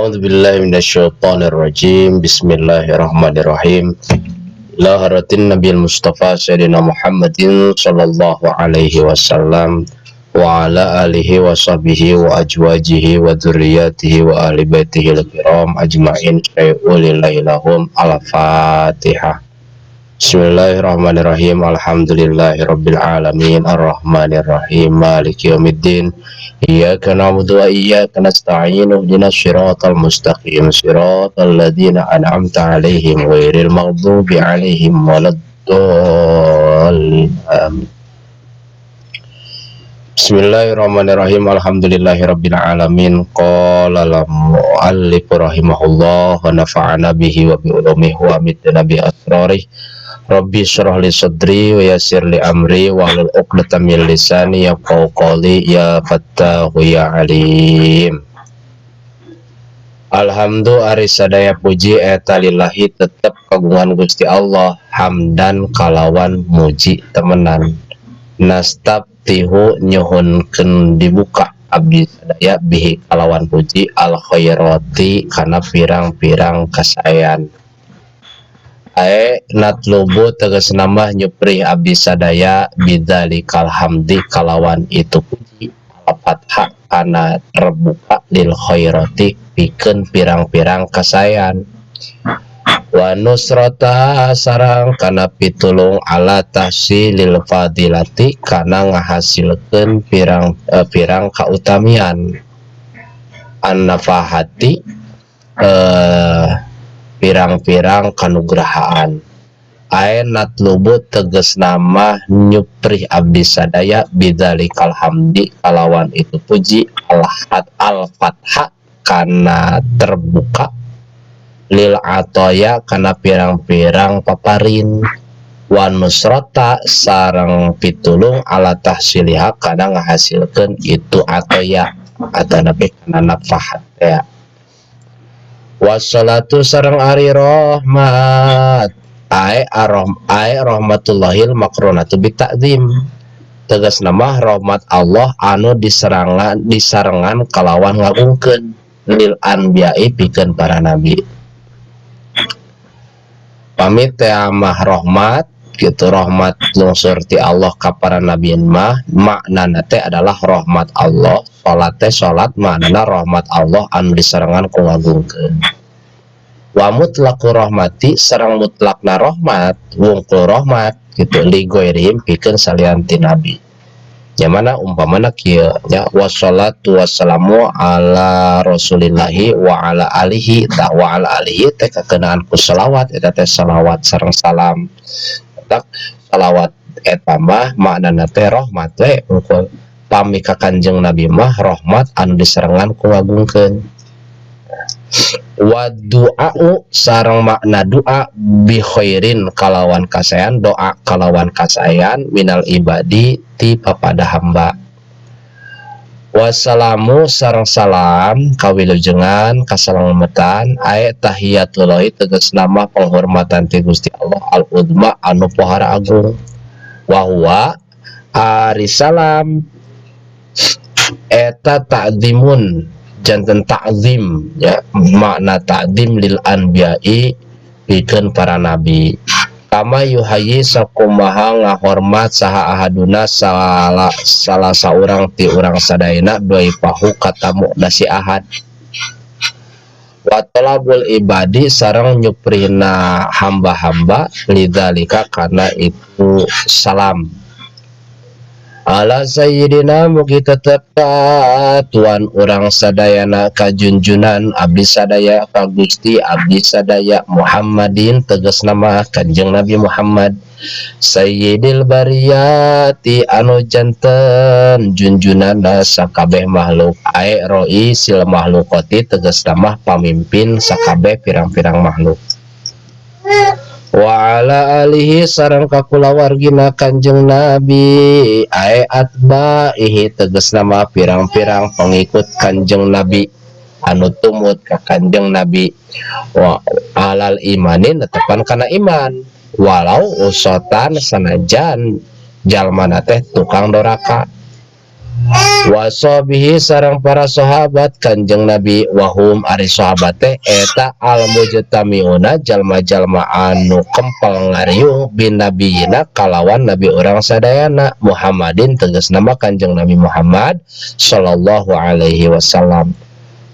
أعوذ بالله من الشيطان الرجيم بسم الله الرحمن الرحيم إلى حضرة النبي المصطفى سيدنا محمد صلى الله عليه وسلم وعلى آله وصحبه وأزواجه وذرياته وآل بيته الكرام أجمعين أولي الله لهم الفاتحة. Bismillahirrahmanirrahim. Alhamdulillahirabbil alamin arrahmanir rahim maliki yaumiddin. Iyyaka na'budu wa iyyaka nasta'in. Ihdinas shiratal mustaqim shiratal ladzina an'amta 'alaihim ghairil maghdubi 'alaihim waladdallin. Bismillahirrahmanirrahim. Alhamdulillahirabbil alamin. Qala al-mu'allif rahimahullah wa nafa'ana bihi wa bi ulumihi wa amitna bi asrarih. Rabbi syrah li sadri wa yassir li amri wa hlul 'uqdatam min lisani yafqahu qawli ya fattahu ya alim. Alhamdu ari sadaya puji eta lillahi tetep kagungan Gusti Allah, hamdan kalawan muji temenan. Nastabtihu nyuhunkeun dibuka abdi sadaya bihi kalawan puji al khairati kana pirang-pirang kasayan. Natlubu tegas nama nyupri abdi sadaya bidzalikal hamdi kalawan itu puji al-fathah kana terbuka lil khairati pikeun pirang-pirang kasayan wa nusrata sarang kana pitulung ala tahsilil fadilati kana ngahasilkeun pirang-pirang kautamian an-nafahati pirang-pirang kanugrahaan. Natlubu tegas nama nyupri abdi sadaya bidzalikal hamdi kalawan itu puji al-fathah kana terbuka lil atoya kana pirang-pirang paparin wa nusrata sareng pitulung ala tahsiliha kana ngahasilkeun itu atoya atana kana nafahat ya. Wassalatu sareng ari rahmat rahmatullahil makronatu bita'zim tegas nama rahmat Allah anu disarengan kalawan ngagungkeun lil anbiya'i pikeun para nabi. Pamit teh mah rahmat gitu, rahmat lungsur ti Allah ka para nabi mah maknana teh adalah rahmat Allah. Salat teh salat maknana rahmat Allah anu disarengan ku ngagungkeun. Wa mutlaqu rahmati sareng mutlakna rahmat wungkul rahmat gitu li goirihim pikeun salian ti nabi. Nya mana umpamana kieu nya wassalatu wassalamu ala rasulillahi wa ala alihi wa ala alihi teh kakenaan ku selawat eta teh selawat sareng salam. Tak selawat eta mah maknana teh rahmat we wungkul pami ka Kanjeng Nabi mah rahmat anu disarengan ku ngagungkeun. Wa du'a'u sareng makna doa bi khairin kalawan kasayan, doa kalawan kasayan minal ibadi ti papada hamba. Wassalamu sareng salam kawilujengan kasalamatan tahiyatullahi tegas nama penghormatan ti Gusti Allah al-udma anu pohara agung. Wa huwa ari salam eta ta'zimun jantan ta'zim ya, makna ta'zim lil anbiya'i pikeun para nabi. Kama yuhayyi sakumaha ngahormat saha ahaduna salah saurang ti urang sadayana doi pahu katamu nasi ahad. Wa talabul ibadi sareng nyuprina hamba-hamba lidzalika kana itu salam. Ala sayyidina mugi tetep tuan urang sadayana kajunjunan abdi sadaya ka Gusti abdi sadaya Muhammadin tegas nama Kanjeng Nabi Muhammad sayyidil bariyati anu janten junjunana sakabeh makhluk roi sil makhlukati tegas nama pamimpin sakabeh pirang-pirang makhluk. Wa ala alihi sareng kakulawargina Kanjeng Nabi atba'ihi tegas nama pirang-pirang pengikut Kanjeng Nabi anu tumut ka Kanjeng Nabi. Wa alal imanin netepan kana iman walau usotan sanajan jalmana teh tukang doraka. wasobihi sarang para sahabat Kanjeng Nabi wahum ari sahabat teh eta al mujtamiuna jalma-jalma anu kempel ngariung bin nabiyina kalawan nabi orang sadayana Muhammadin tegas nama Kanjeng Nabi Muhammad sallallahu alaihi wasallam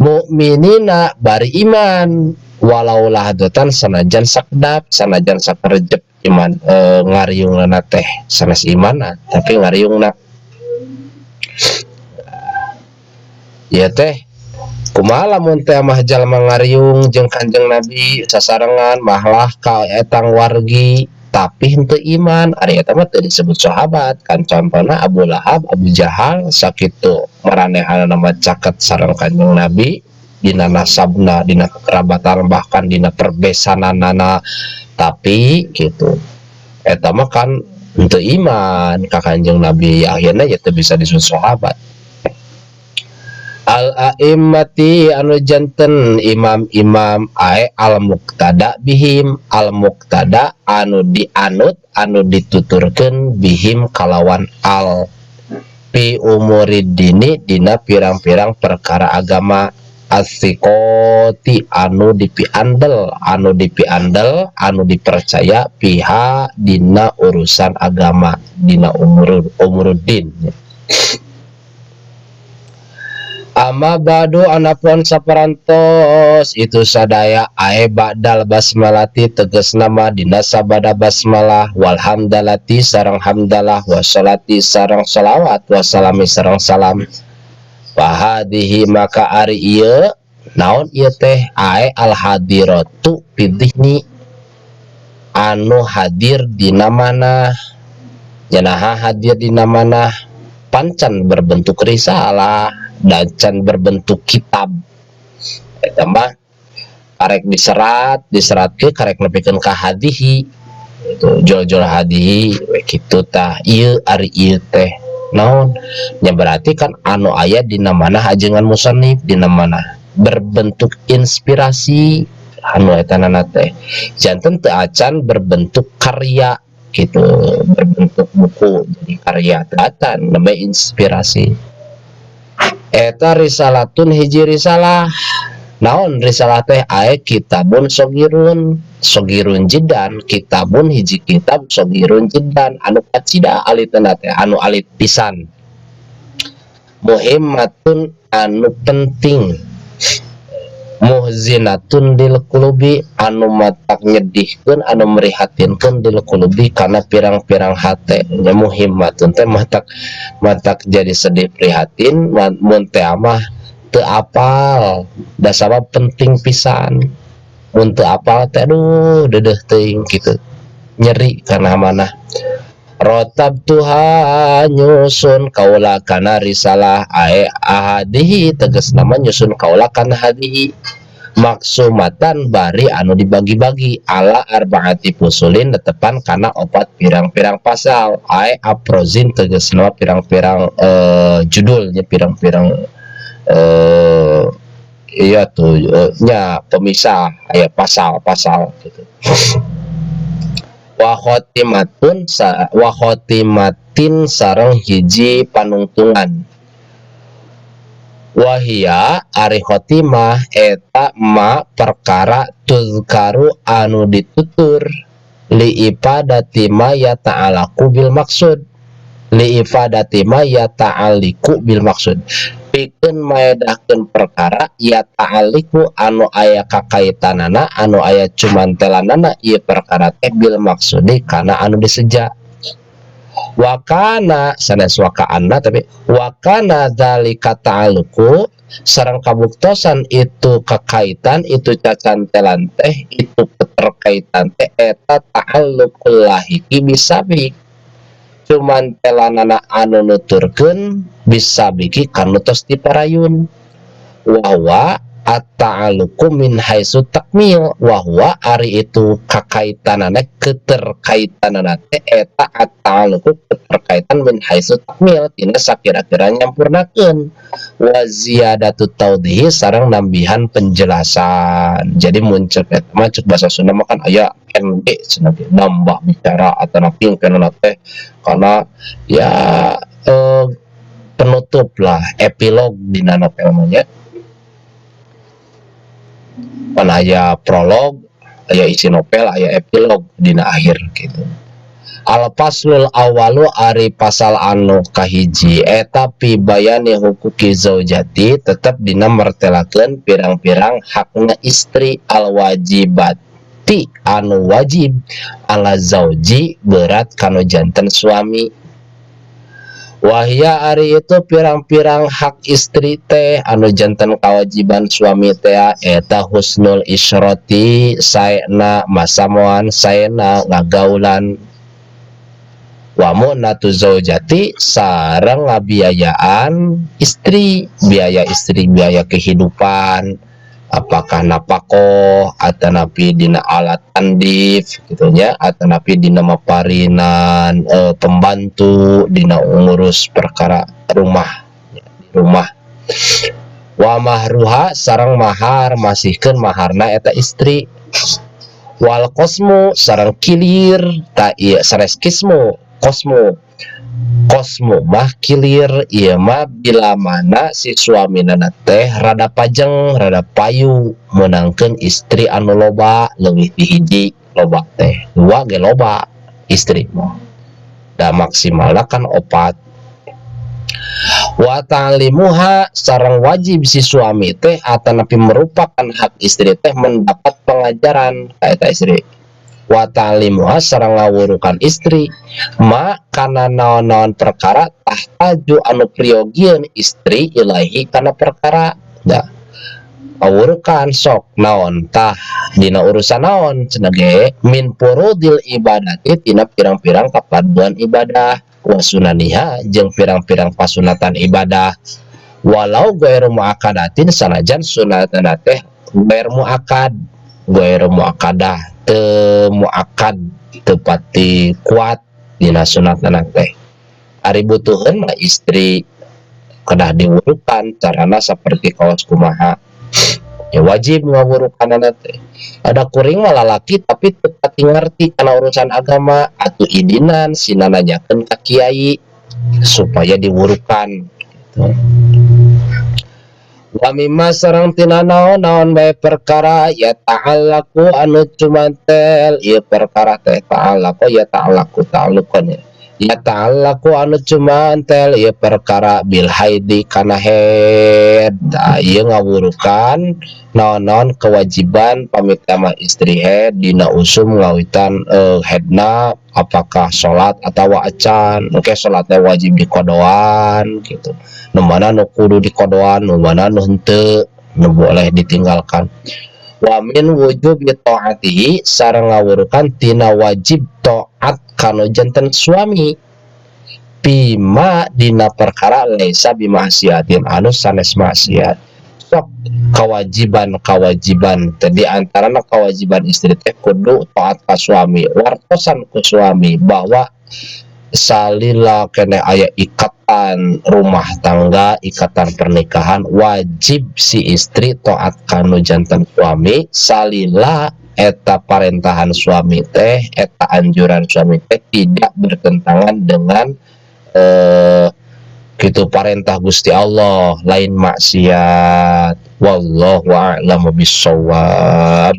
mukminina bari iman walau lahdatan sanajan sakdap sanajan sakerejep iman ngariungna teh sanes iman tapi ngariungna ya teh kumaha lamun teh mah jalma ngariung jeung Kanjeng Nabi sasarengan mahlah ka etang wargi tapi henteu iman ari eta mah teu disebut sahabat kan contohna Abu Lahab Abu Jahal sakitu maranehanna mah caket sareng Kanjeng Nabi dina nasabna dina kekerabatan bahkan dina perbesananana tapi gitu eta mah kan henteu iman ka Kanjeng Nabi akhirna ya teu bisa disebut sahabat. Al-a'immati anu janten imam-imam ae al-muqtada bihim al-muqtada anu dianut anu dituturkeun bihim kalawan al pi umuriddini dina pirang-pirang perkara agama asiqoti anu dipiandel anu dipercaya piha dina urusan agama dina umuruddin. Amma badu anapun saparantos itu sadaya ae ba'dal basmalati tegas nama dina sabada basmalah walhamdalati sareng hamdalah wassalati sareng salawat wassalami sareng salam wahadihi maka ari ieu naon ieu teh ae al hadiratu pidihni anu hadir dina mana nyanaha hadir dina mana pancan berbentuk risalah dan can berbentuk kitab eta mah karek diserat ke karek nepikeun ka hadihi itu jol-jol hadihi we kitu tah ieu ari ieu teh naon nya berarti kan anu aya dina mana ajengan musannif dina mana berbentuk inspirasi anu eta nana teh janten teu acan berbentuk karya gitu berbentuk buku jadi karya teu acan namanya inspirasi. Eta risalatun hiji risalah naon risalah teh ae kitabun sogirun jidan kitabun hiji kitab sogirun jidan anu kacida alitna teh anu alit pisan muhimmatun anu penting muhzinatun dil qulubi anu matak nyedihkeun anu merihatinkeun dil qulubi kana pirang-pirang hate nya muhimmatun teh matak jadi sedih prihatin mun teh mah teu apal da sabab penting pisan mun teu apal teh aduh deudeuh teuing kitu nyeri kana mana rotab tuha nyusun kaula kana risalah ae ahadihi tegas nama nyusun kaula kana hadihi maksumatan bari anu dibagi-bagi ala arbaati fusulin netepan kana opat pirang-pirang pasal ae aprozin tegas nama pirang-pirang judulnya pirang-pirang iya tuh nya pemisah aya pasal-pasal gitu. Wa khotimatin sareng hiji panungtungan wahia ari khotimah eta ma perkara tuzkaru anu ditutur li ifadati ma yata'alaku bil maksud li ifadati ma yata'aliku bil maksud pikeun maedahkeun perkara yata'aliku anu aya kakaitanana anu aya cumantelanana ieu perkara teh bil maksudi kana anu diseja wakana sanes wakaana tapi wakana dzalika ta'aluku sareng kabuktosan itu kekaitan itu cacantelan teh itu keterkaitan teh eta ta'alluqul lahiki bisabi cuman telanana anu nuturkeun bisa biki kanu tos diparayun wahwa at-ta'alluqu min haitsu takmil wahwa ari itu kakaitanana keterkaitanana teh eta at-ta'alluqu keterkaitan min haitsu takmil tina sakira-kira nyampurnakeun wa ziyadatu taudhihi sareng nambihan penjelasan jadi muncul eta mah cek bahasa Sunda mah kan aya NG cenah nambah bicara atau naping kana teh karena ya penutup lah, epilog di novel nya. Pan aya prolog, aya isi novel, aya epilog dina akhir gitu. Al faslul awalu ari pasal anu kahiji eta pi bayani hukuki zaujati tetep dina martelakeun pirang-pirang hakna istri al wajibati anu wajib ala zauji berat kanu janten suami. Wahya ari itu pirang-pirang hak istri teh anu janten kewajiban suami teh eta husnul isyrati saena masamoan saena ngagaulan wa mu'natu zaujati sareng ngabiayaan istri, biaya istri, biaya kehidupan, apakah napakoh atanapi dina alat andif gitu nya, atanapi dina maparinan pembantu dina ngurus perkara rumah rumah. Wa mahruha sareng mahar masihkeun maharna eta istri. Wal kosmu sareng kilir ta ieu sanes kismu kosmu mah kilir ieu mah bila mana si suamina teh rada pajeng rada payu menangkeun istri anu loba leuwih ti hiji loba teh dua ge loba istri mah da maksimalna kan 4. Wa ta'limuha sareng wajib si suami teh atanapi merupakan hak istri teh mendapat pengajaran ka eta istri. Wa ta'limuha sareng ngawurukan istri ma kana naon-naon perkara tahtaju anu priogieun istri ilahi kana perkara da ngawurukan sok naon tah dina urusan naon cenah ge min furudil ibadati tina pirang-pirang kafarduan ibadah wa sunaniha jeung pirang-pirang pasunatan ibadah walau ghairu muakadatin sanajan sunatna teh ghairu muakadah teu muakad teu pati kuat dina sunatna teh ari butuheun mah istri kedah diwurukan carana saperti kaos kumaha ya wajib ngawurukanana teh. Ada kuring mah lalaki tapi teu pati ngarti kana urusan agama atuh idinan sina nanyakeun ka kiai supaya diwurukan gitu. Wa mimma sareng tina naon bae perkara ya ta'allaku anu cumantel ieu perkara teh ta'allaku ya ta'allaku ta'allukan ya ta'allaku anu cumantel ieu perkara bil haidi kana haid ieu ngawurukan naon kewajiban pamitama istri haid dina usum ngawitan haidna apakah salat atawa acan oke salatnya wajib dikodoan gitu nu mana nu kudu dikodoan nu mana nu henteu nu boleh ditinggalkan. Wa min wujub taatihi sareng ngawurukan tina wajib taat kana janten suami bima dina perkara laisa bima'siatin anu sanes maksiat. Sok kewajiban tadi antarana kewajiban istri teh kudu taat ka suami wartosan ku suami bahwa salila kene aya ikatan rumah tangga ikatan pernikahan wajib si istri taat kanu janten suami salila eta parentahan suami teh eta anjuran suami teh tidak bertentangan dengan gitu parentah Gusti Allah lain maksiat wallahu a'lam bishawab.